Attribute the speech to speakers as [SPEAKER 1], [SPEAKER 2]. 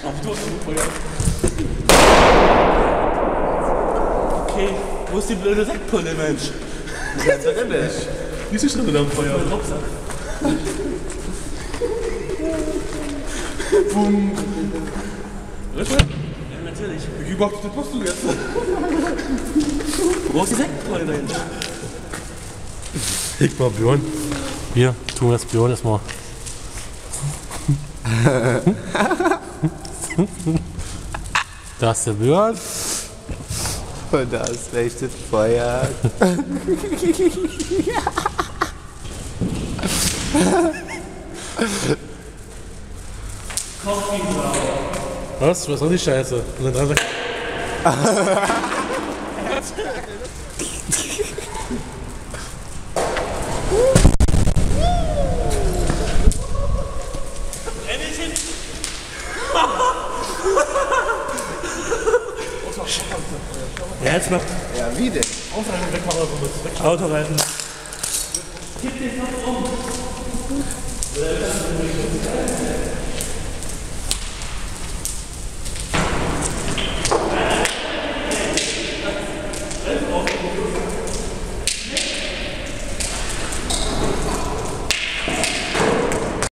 [SPEAKER 1] Aber du hast ein Feuer. Okay, wo ist die blöde Sektpulle, Mensch?
[SPEAKER 2] Ganz erinnert.
[SPEAKER 1] Wie ist die Schritte am Feuer? Mein Rucksack. Bumm. Richtig? Ja, natürlich. Wie gemacht, das machst du jetzt? Wo ist die Sektpulle, Mensch?
[SPEAKER 3] Ich mal Björn. Hier, tu mir das Björn erstmal. Da ist der Björn.
[SPEAKER 2] Und da ist echtes Feuer.
[SPEAKER 3] Was? Du hast auch die Scheiße. Und dann dran sagt.
[SPEAKER 1] Ja, jetzt noch
[SPEAKER 2] Ja, wie denn?
[SPEAKER 1] Auto reiten. Kipp dich noch um.